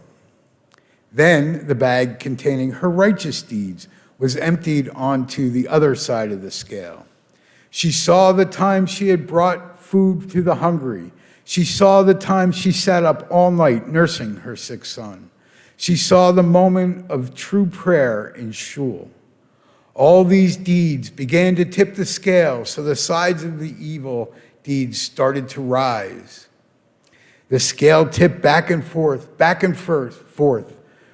Then the bag containing her righteous deeds was emptied onto the other side of the scale. She saw the time she had brought food to the hungry. She saw the time she sat up all night nursing her sick son. She saw the moment of true prayer in shul. All these deeds began to tip the scale, so the sides of the evil deeds started to rise. The scale tipped back and forth, back and forth.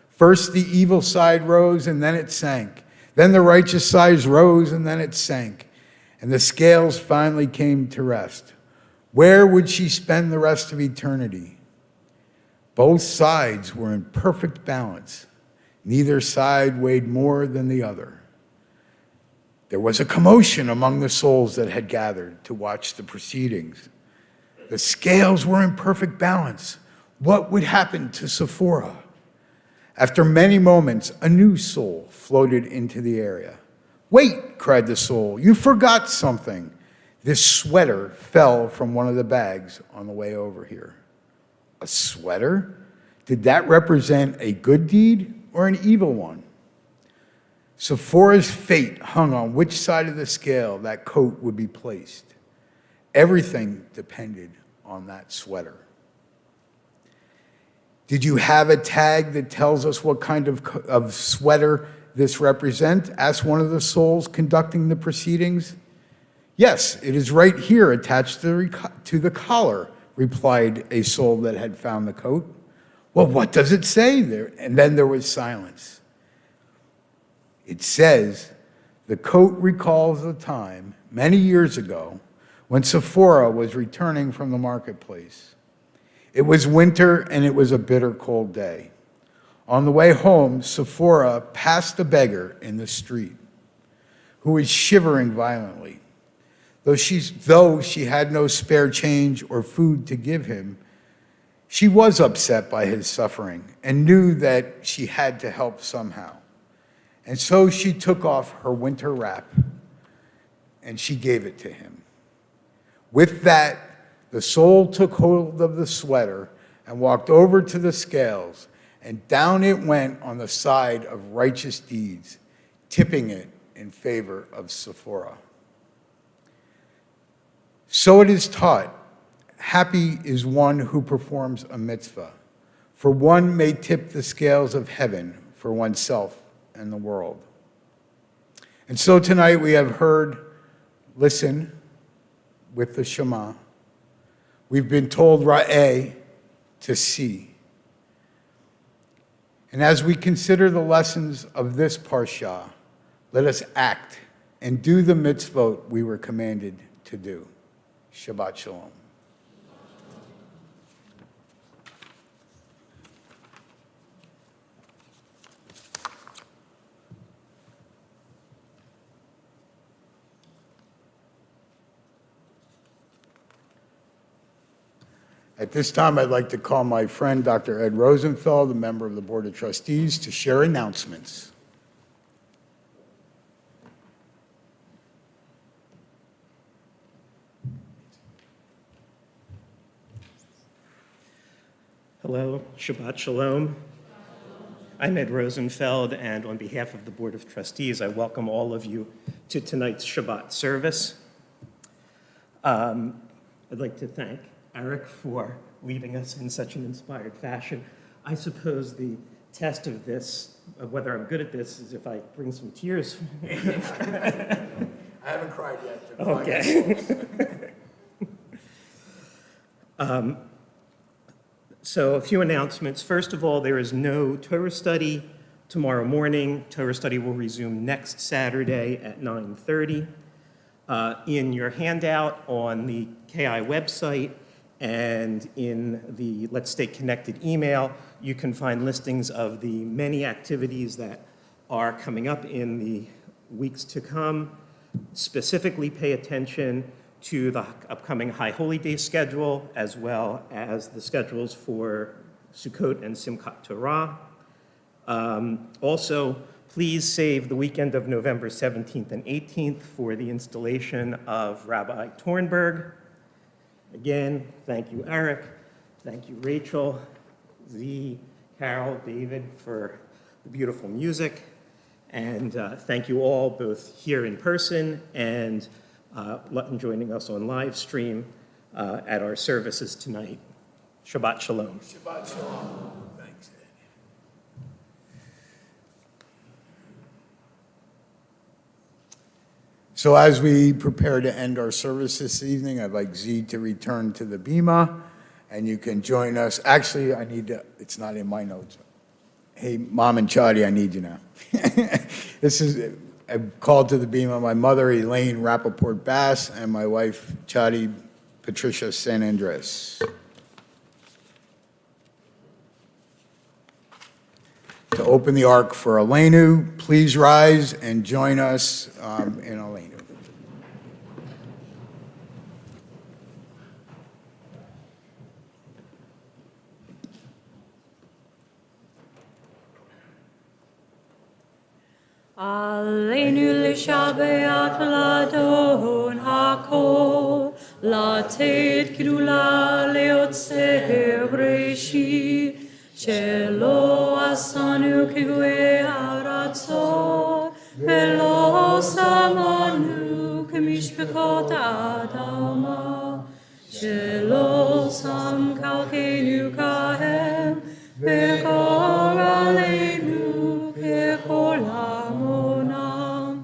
First the evil side rose and then it sank. Then the righteous side rose and then it sank. And the scales finally came to rest. Where would she spend the rest of eternity? Both sides were in perfect balance. Neither side weighed more than the other. There was a commotion among the souls that had gathered to watch the proceedings. The scales were in perfect balance. What would happen to Sephora? After many moments, a new soul floated into the area. "Wait," cried the soul, "you forgot something." This sweater fell from one of the bags on the way over here. A sweater? Did that represent a good deed or an evil one? Sephora's fate hung on which side of the scale that coat would be placed. Everything depended on that sweater. Did you have a tag that tells us what kind of sweater this represents? Asked one of the souls conducting the proceedings. "Yes, it is right here attached to the collar," replied a soul that had found the coat. "Well, what does it say there?" And then there was silence. It says, "The coat recalls the time many years ago when Sephora was returning from the marketplace. It was winter and it was a bitter cold day. On the way home, Sephora passed a beggar in the street who was shivering violently. Though she had no spare change or food to give him, she was upset by his suffering and knew that she had to help somehow. And so she took off her winter wrap and she gave it to him. With that, the soul took hold of the sweater and walked over to the scales, and down it went on the side of righteous deeds, tipping it in favor of Sephora. So it is taught, happy is one who performs a mitzvah, for one may tip the scales of heaven for oneself and the world. And so tonight we have heard, listen with the Shema. We've been told ra'eh, to see. And as we consider the lessons of this parsha, let us act and do the mitzvot we were commanded to do. Shabbat Shalom. At this time, I'd like to call my friend, Dr. Ed Rosenfeld, a member of the Board of Trustees, to share announcements. Hello, Shabbat Shalom. I'm Ed Rosenfeld, and on behalf of the Board of Trustees, I welcome all of you to tonight's Shabbat service. I'd like to thank Eric for leading us in such an inspired fashion. I suppose the test of this, of whether I'm good at this, is if I bring some tears. I haven't cried yet. Okay. So a few announcements. First of all, there is no Torah study tomorrow morning. Torah study will resume next Saturday at 9:30. In your handout on the KI website and in the Let's Stay Connected email, you can find listings of the many activities that are coming up in the weeks to come. Specifically pay attention to the upcoming High Holy Day schedule, as well as the schedules for Sukkot and Simchat Torah. Also, please save the weekend of November 17th and 18th for the installation of Rabbi Tornberg. Again, thank you, Eric. Thank you, Rachel, Z, Carol, David, for the beautiful music. And thank you all, both here in person and joining us on live stream at our services tonight. Shabbat Shalom. Shabbat Shalom. Thanks, Ed. So as we prepare to end our service this evening, I'd like Z to return to the Bima, and you can join us. Actually, I need to, it's not in my notes. Hey, Mom and Chadi, I need you now. This is, I've called to the Bima my mother, Elaine Rappaport Bass, and my wife, Chadi Patricia San Andres. To open the ark for Elenu, please rise and join us in Elenu. Aleinu l'shabeach l'adon hakol, לתת גדולה ליוצר בראשית, שלא עשנו כגויי ארצות, ולא שמנו כמשפחות האדמה, שלא שם כלכנו כהם, וגור עלינו ככל המונם,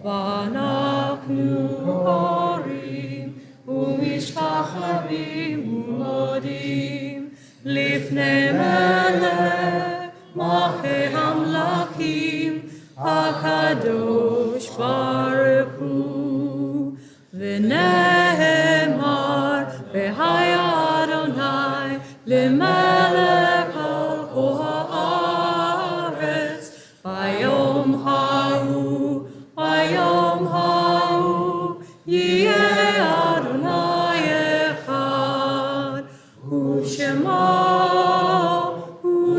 ואנחנו קוראים ומשתחווים ומודים לפני מלך מלכי המלכים הקדוש ברוך הוא, ונאמר והיה אדוני למלך על כל הארץ ביום ההוא יהיה אדוני אחד ושמו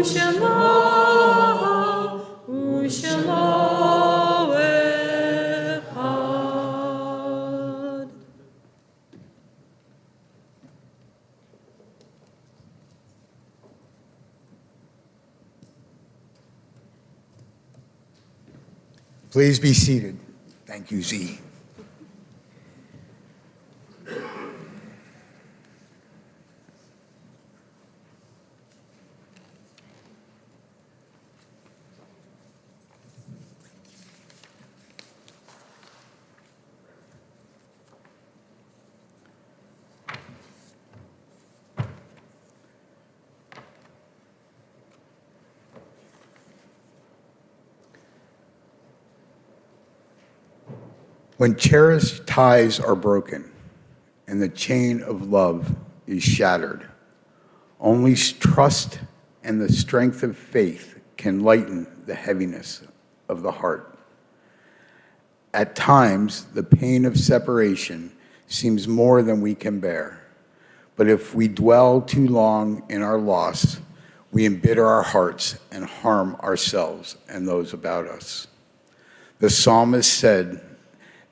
אחד. Please be seated. Thank you, Z. When cherished ties are broken and the chain of love is shattered, only trust and the strength of faith can lighten the heaviness of the heart. At times, the pain of separation seems more than we can bear, but if we dwell too long in our loss, we embitter our hearts and harm ourselves and those about us. The psalmist said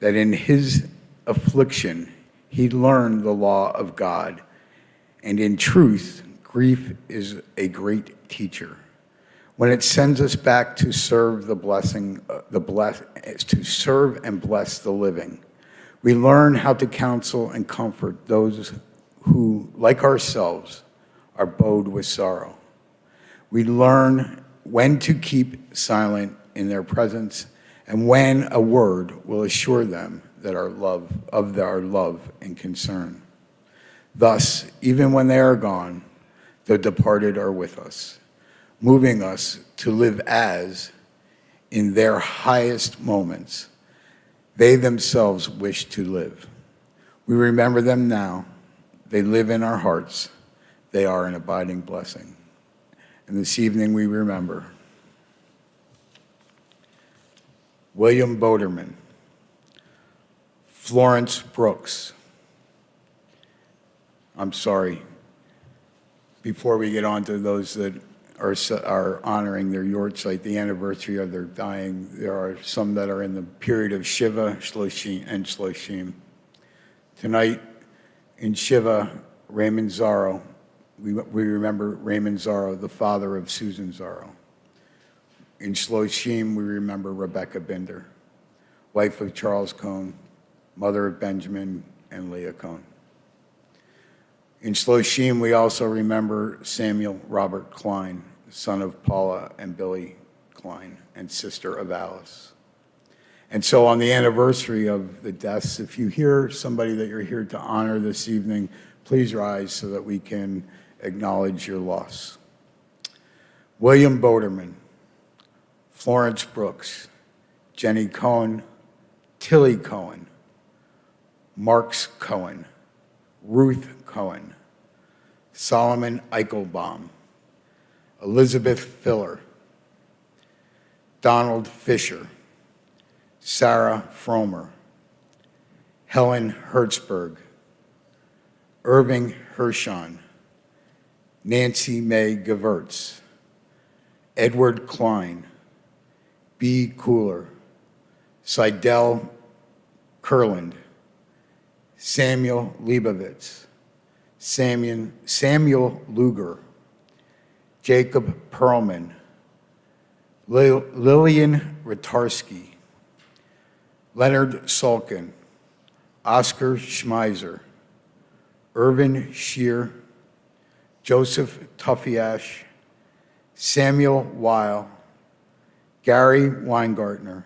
that in his affliction, he learned the law of God. And in truth, grief is a great teacher. When it sends us back to serve to serve and bless the living, we learn how to counsel and comfort those who, like ourselves, are bowed with sorrow. We learn when to keep silent in their presence and when a word will assure them that our love and concern. Thus, even when they are gone, the departed are with us, moving us to live as, in their highest moments, They themselves wished to live. We remember them now. They live in our hearts. They are an abiding blessing. And this evening we remember William Boderman, Florence Brooks. I'm sorry, before we get on to those that are honoring their yortzeit, the anniversary of their dying, there are some that are in the period of Shiva, Shloshim. Tonight in Shiva, Raymond Zorro, we remember Raymond Zorro, the father of Susan Zorro. In Shloshim, we remember Rebecca Binder, wife of Charles Cohn, mother of Benjamin and Leah Cohn. In Shloshim, we also remember Samuel Robert Klein, son of Paula and Billy Klein, and sister of Alice. And so on the anniversary of the deaths, if you hear somebody that you're here to honor this evening, please rise so that we can acknowledge your loss. William Boderman, Florence Brooks, Jenny Cohen, Tilly Cohen, Marks Cohen, Ruth Cohen, Solomon Eichelbaum, Elizabeth Filler, Donald Fisher, Sarah Fromer, Helen Hertzberg, Irving Hershon, Nancy May Gewirtz, Edward Klein, B. Cooler, Seidel Kurland, Samuel Leibovitz, Samuel Luger, Jacob Perlman, Lillian Ratarski, Leonard Salkin, Oscar Schmeiser, Irvin Shear, Joseph Tuffiash, Samuel Weil, Gary Weingartner,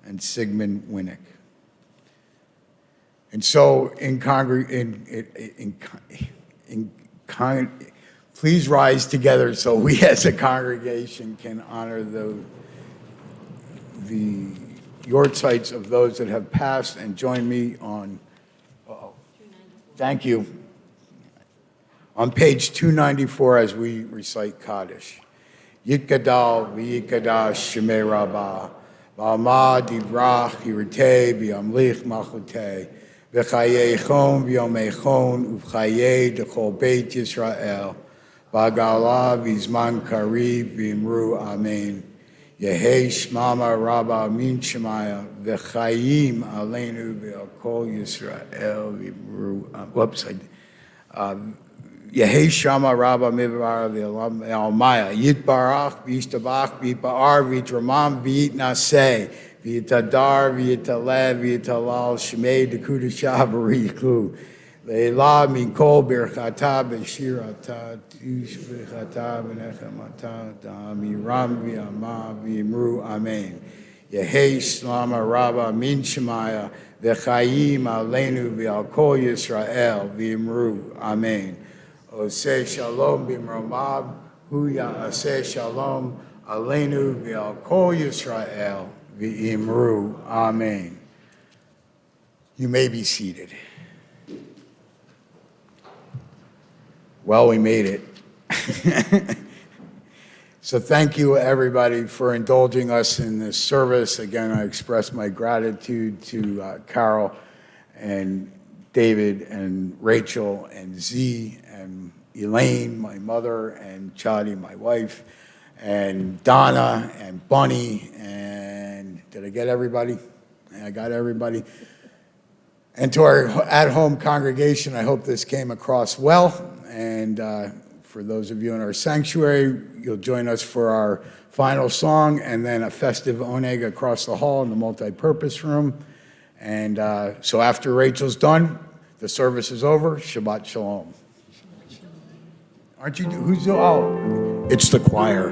and Sigmund Winnick. And so, please rise together so we as a congregation can honor the yortzeits of those that have passed, and join me on, thank you, on page 294 as we recite Kaddish. Yitgadal v'yikadash shemei rabbah, v'alma divrach yiratei v'yamlich malchutei, v'chayei chon v'yomei chon uv'chayei d'chol beit Yisrael, v'agala v'zman kariv v'imru amen. Yehei shmama rabba min shemaya v'chayim aleinu v'al Yisrael v'imru. Yehei shama rabba mivar v'almaya yitbarach v'yishtabach v'yitba'ar v'yitramam v'yitnaseh v'yitadar v'yitalev v'yitalal shmei d'kudashah b'richu le'ila min kol birchata b'shirata tush b'chata v'nechamata da'amiram v'yama v'yimru amen. Yehei shlama rabba min shemaya v'chayim aleinu v'al kol Yisrael v'yimru amen. Oseh shalom b'mromav, hu ya'aseh shalom aleinu v'al kol Yisrael v'imru. Amen. You may be seated. Well, we made it. So thank you, everybody, for indulging us in this service. Again, I express my gratitude to Carol and David and Rachel and Z and Elaine, my mother, and Chadi, my wife, and Donna and Bunny, and did I get everybody? I got everybody. And to our at-home congregation, I hope this came across well. And for those of you in our sanctuary, you'll join us for our final song and then a festive oneg across the hall in the multi-purpose room. And so after Rachel's done, the service is over. Shabbat Shalom. Aren't you? Who's? Oh, it's the choir.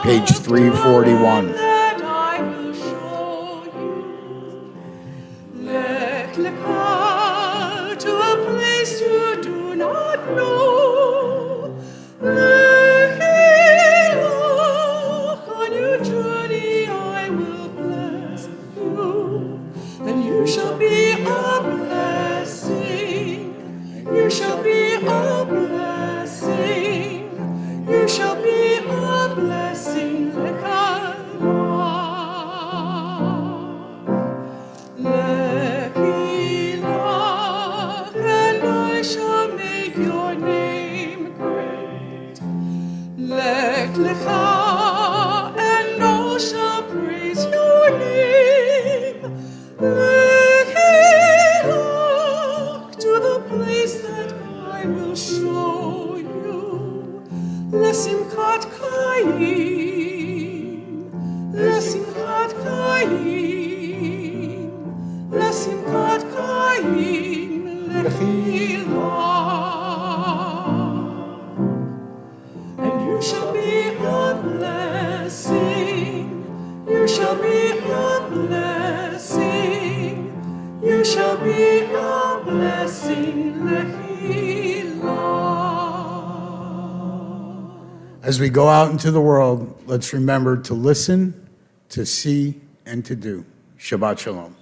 Page 341. That I will show you. Lech lecha to a place you do not know. shall be a blessing, Lehilah. As we go out into the world, let's remember to listen, to see, and to do. Shabbat Shalom.